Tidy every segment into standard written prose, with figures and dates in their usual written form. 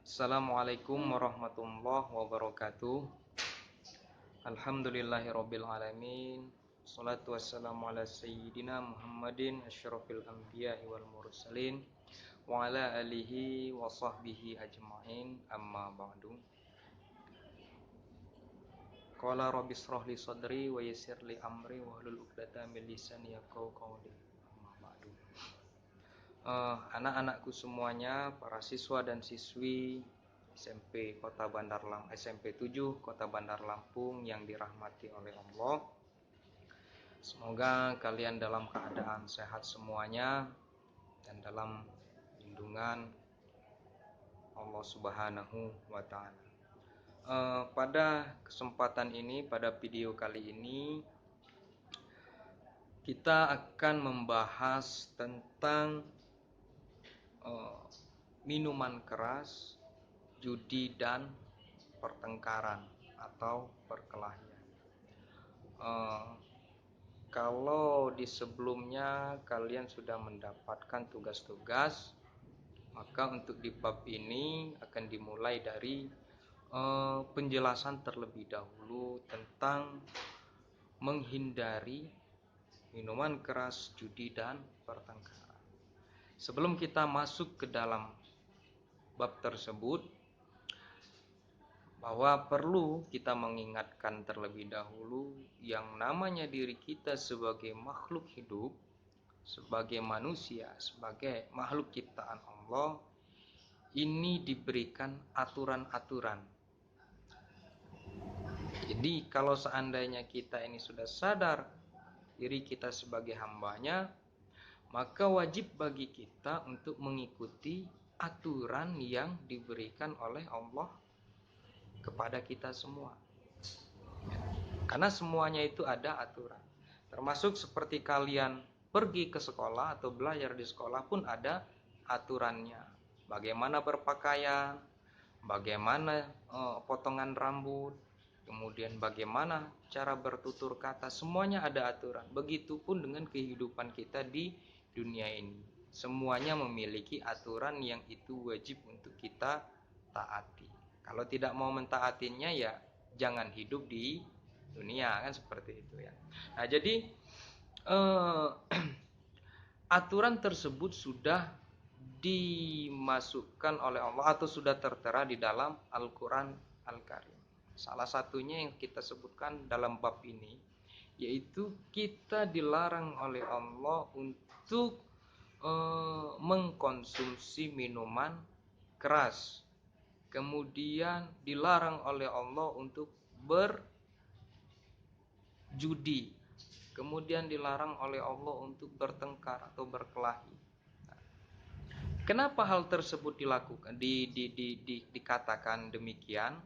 Assalamualaikum warahmatullahi wabarakatuh. Alhamdulillahirabbil alamin. Shalatu wassalamu ala sayyidina Muhammadin asyrafil anbiya'i wal mursalin wa ala alihi wa sahbihi ajmain. Amma ba'du. Qala rabbi shrah li sadri wa yassir li amri wa hlul 'uqdatam min lisani yafqahu qawli. Amma ba'du. Anak-anakku semuanya, para siswa dan siswi SMP Kota Bandar Lampung, SMP 7 Kota Bandar Lampung yang dirahmati oleh Allah. Semoga kalian dalam keadaan sehat semuanya dan dalam lindungan Allah Subhanahu wa taala. Pada kesempatan ini, pada video kali ini kita akan membahas tentang minuman keras, judi dan pertengkaran atau perkelahian. Kalau di sebelumnya kalian sudah mendapatkan tugas-tugas, maka untuk di bab ini akan dimulai dari penjelasan terlebih dahulu tentang menghindari minuman keras, judi dan pertengkaran. Sebelum kita masuk ke dalam bab tersebut, bahwa perlu kita mengingatkan terlebih dahulu yang namanya diri kita sebagai makhluk hidup, sebagai manusia, sebagai makhluk ciptaan Allah, ini diberikan aturan-aturan. Jadi kalau seandainya kita ini sudah sadar diri kita sebagai hambanya, maka wajib bagi kita untuk mengikuti aturan yang diberikan oleh Allah kepada kita semua. Karena semuanya itu ada aturan. Termasuk seperti kalian pergi ke sekolah atau belajar di sekolah pun ada aturannya. Bagaimana berpakaian, bagaimana potongan rambut, kemudian bagaimana cara bertutur kata, semuanya ada aturan. Begitupun dengan kehidupan kita di dunia ini. Semuanya memiliki aturan yang itu wajib untuk kita taati. Kalau tidak mau mentaatinya ya jangan hidup di dunia, kan seperti itu ya. Nah, jadi aturan tersebut sudah dimasukkan oleh Allah atau sudah tertera di dalam Al-Quran Al-Karim. Salah satunya yang kita sebutkan dalam bab ini, yaitu kita dilarang oleh Allah untuk mengkonsumsi minuman keras. Kemudian dilarang oleh Allah untuk berjudi. Kemudian dilarang oleh Allah untuk bertengkar atau berkelahi. Kenapa hal tersebut dilakukan, dikatakan demikian?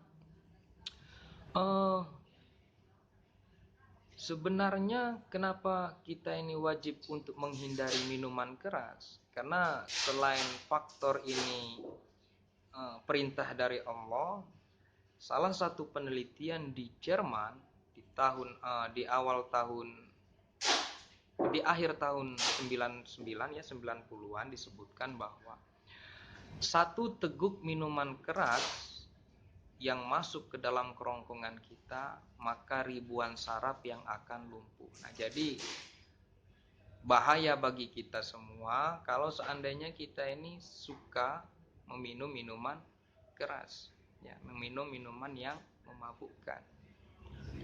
Sebenarnya kenapa kita ini wajib untuk menghindari minuman keras? Karena selain faktor ini perintah dari Allah, salah satu penelitian di Jerman di akhir tahun 99 ya 90-an disebutkan bahwa satu teguk minuman keras yang masuk ke dalam kerongkongan kita, maka ribuan saraf yang akan lumpuh. Nah, jadi bahaya bagi kita semua kalau seandainya kita ini suka meminum minuman keras, ya, meminum minuman yang memabukkan.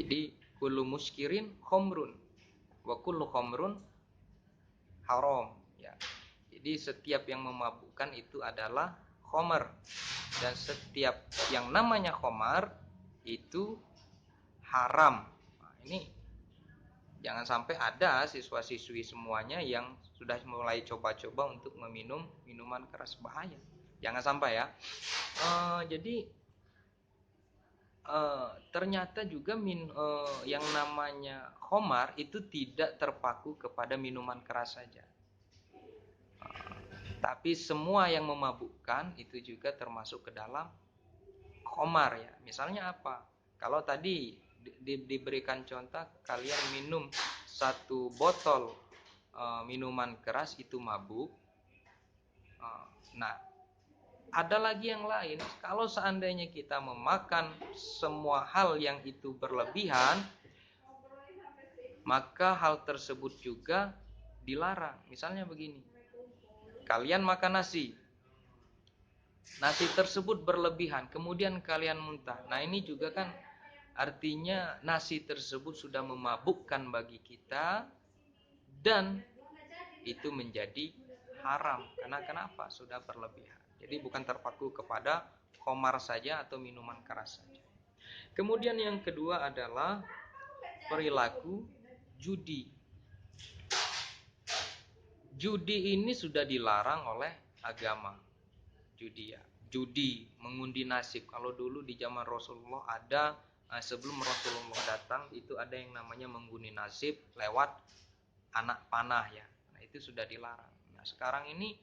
Jadi kullu muskirin khamrun wa kullu khamrun haram, ya. Jadi setiap yang memabukkan itu adalah khamar, dan setiap yang namanya khamar itu haram. Nah, ini jangan sampai ada siswa-siswi semuanya yang sudah mulai coba-coba untuk meminum minuman keras, bahaya. Jangan sampai ya. Jadi ternyata juga yang namanya khamar itu tidak terpaku kepada minuman keras saja. Tapi semua yang memabukkan itu juga termasuk ke dalam khamar ya. Misalnya apa? Kalau tadi diberikan contoh kalian minum satu botol minuman keras itu mabuk. Nah, ada lagi yang lain. Kalau seandainya kita memakan semua hal yang itu berlebihan, maka hal tersebut juga dilarang. Misalnya begini, kalian makan nasi, nasi tersebut berlebihan, kemudian kalian muntah. Nah ini juga kan artinya nasi tersebut sudah memabukkan bagi kita, dan itu menjadi haram. Karena kenapa? Sudah berlebihan. Jadi bukan terpaku kepada khamar saja atau minuman keras saja. Kemudian yang kedua adalah perilaku judi. Judi ini sudah dilarang oleh agama. Judi ya. Judi, mengundi nasib. Kalau dulu di zaman Rasulullah ada, sebelum Rasulullah datang itu ada yang namanya mengundi nasib lewat anak panah ya. Nah, itu sudah dilarang. Nah, sekarang ini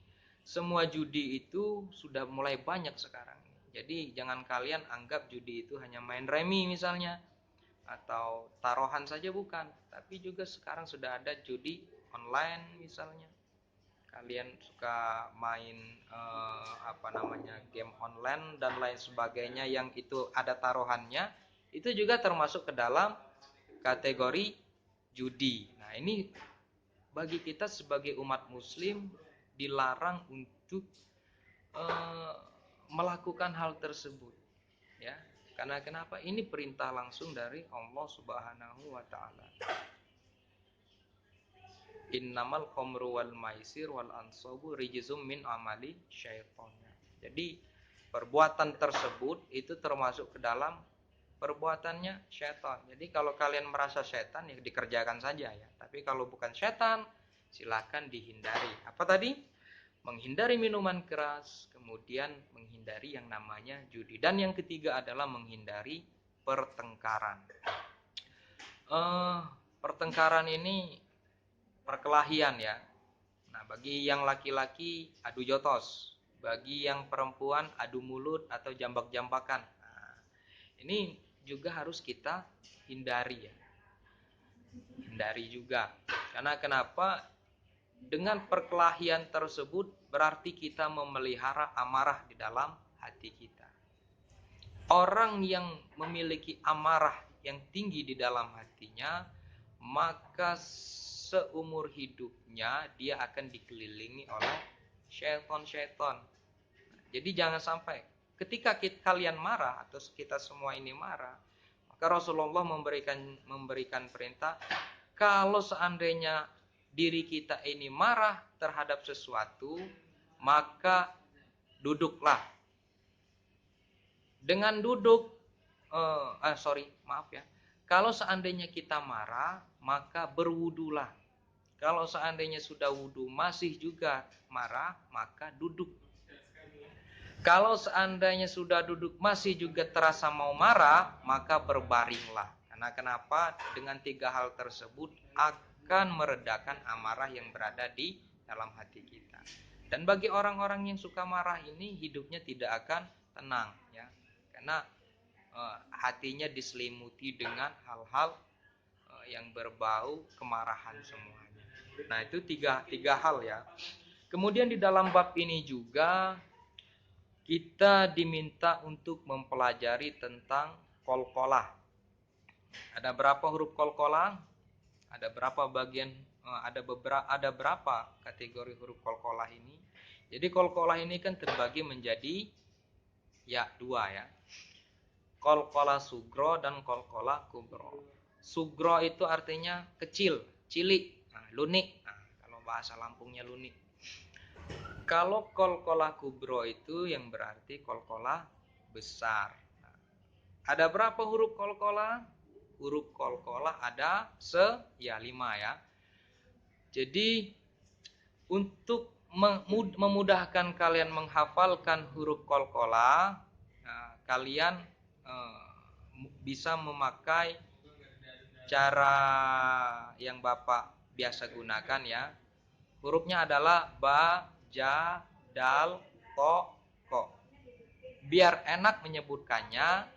semua judi itu sudah mulai banyak sekarang. Jadi jangan kalian anggap judi itu hanya main remi misalnya atau taruhan saja, bukan. Tapi juga sekarang sudah ada judi online misalnya. Kalian suka main game online dan lain sebagainya yang itu ada taruhannya, itu juga termasuk ke dalam kategori judi. Nah, ini bagi kita sebagai umat muslim dilarang untuk melakukan hal tersebut ya. Karena kenapa? Ini perintah langsung dari Allah Subhanahu wa taala. Innamal khamru wal maisir wal ansabu rijzum min amali syaitan. Jadi perbuatan tersebut itu termasuk ke dalam perbuatannya syaitan. Jadi kalau kalian merasa syaitan ya dikerjakan saja ya. Tapi kalau bukan syaitan silakan dihindari. Apa tadi? Menghindari minuman keras, kemudian menghindari yang namanya judi. Dan yang ketiga adalah menghindari pertengkaran. Pertengkaran ini perkelahian ya. Nah, bagi yang laki-laki adu jotos, bagi yang perempuan adu mulut atau jambak-jambakan. Nah, ini juga harus kita hindari ya. Hindari juga. Karena kenapa? Dengan perkelahian tersebut berarti kita memelihara amarah di dalam hati kita. Orang yang memiliki amarah yang tinggi di dalam hatinya, maka seumur hidupnya dia akan dikelilingi oleh syaitan-syaitan. Jadi jangan sampai ketika kalian marah atau kita semua ini marah, maka Rasulullah memberikan perintah, kalau seandainya diri kita ini marah terhadap sesuatu, maka duduklah. Dengan duduk, kalau seandainya kita marah, maka berwudulah. Kalau seandainya sudah wudu masih juga marah, maka duduk. Kalau seandainya sudah duduk masih juga terasa mau marah, maka berbaringlah. Karena kenapa? Dengan 3 hal tersebut akan meredakan amarah yang berada di dalam hati kita. Dan bagi orang-orang yang suka marah ini hidupnya tidak akan tenang ya. Karena hatinya diselimuti dengan hal-hal yang berbau kemarahan semuanya. Nah, itu tiga hal ya. Kemudian di dalam bab ini juga kita diminta untuk mempelajari tentang qalqalah. Ada berapa huruf qalqalah? Ada berapa bagian? Ada berapa kategori huruf qalqalah ini? Jadi qalqalah ini kan terbagi menjadi 2 ya. Qalqalah sugro dan qalqalah kubro. Sugro itu artinya kecil, cilik, lunik. Nah, kalau bahasa Lampungnya lunik. Kalau qalqalah kubro itu yang berarti qalqalah besar. Nah, ada berapa huruf qalqalah? Huruf qalqalah ada 5 ya. Jadi untuk memudahkan kalian menghafalkan huruf qalqalah, kalian bisa memakai cara yang Bapak biasa gunakan ya. Hurufnya adalah ba, ja, dal, to, ko. Biar enak menyebutkannya,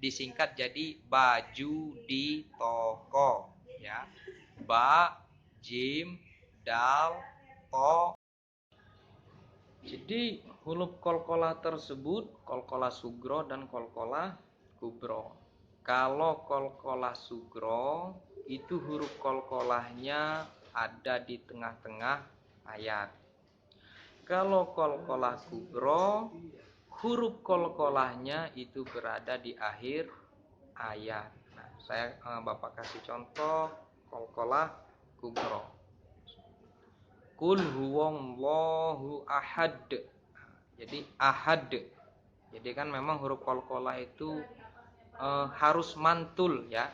disingkat jadi baju di toko ya. Ba, jim, dal, to, Jadi huruf qalqalah tersebut qalqalah sugro dan qalqalah kubro. Kalau qalqalah sugro itu huruf qalqalahnya ada di tengah-tengah ayat. Kalau qalqalah kubro, huruf qalqalahnya itu berada di akhir ayat. Nah, Bapak kasih contoh qalqalah kubro. Qul huwallahu ahad. Jadi ahad. Jadi kan memang huruf qalqalah itu harus mantul ya.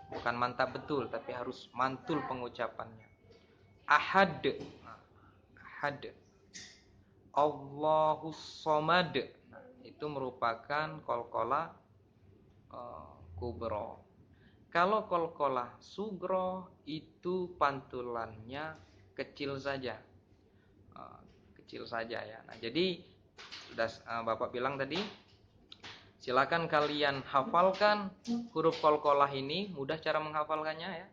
Bukan mantap betul tapi harus mantul pengucapannya. Ahad. Ahad. Allahus somad. Nah, itu merupakan qalqalah kubro. Kalau qalqalah sugro itu pantulannya kecil saja. Kecil saja ya. Nah, jadi sudah Bapak bilang tadi, silakan kalian hafalkan huruf qalqalah ini, mudah cara menghafalkannya ya.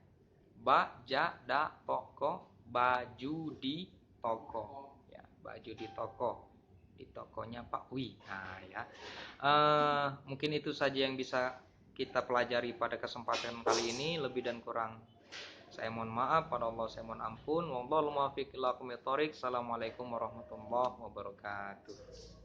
Ba, ja, da, toko, baju di toko. Ya, baju di toko. Di tokonya Pak Wi. Nah, ya. Mungkin itu saja yang bisa kita pelajari pada kesempatan kali ini. Lebih dan kurang saya mohon maaf, pada Allah saya mohon ampun. Wallahul muwaffiq ila aqwamit thoriq. Assalamualaikum warahmatullahi wabarakatuh.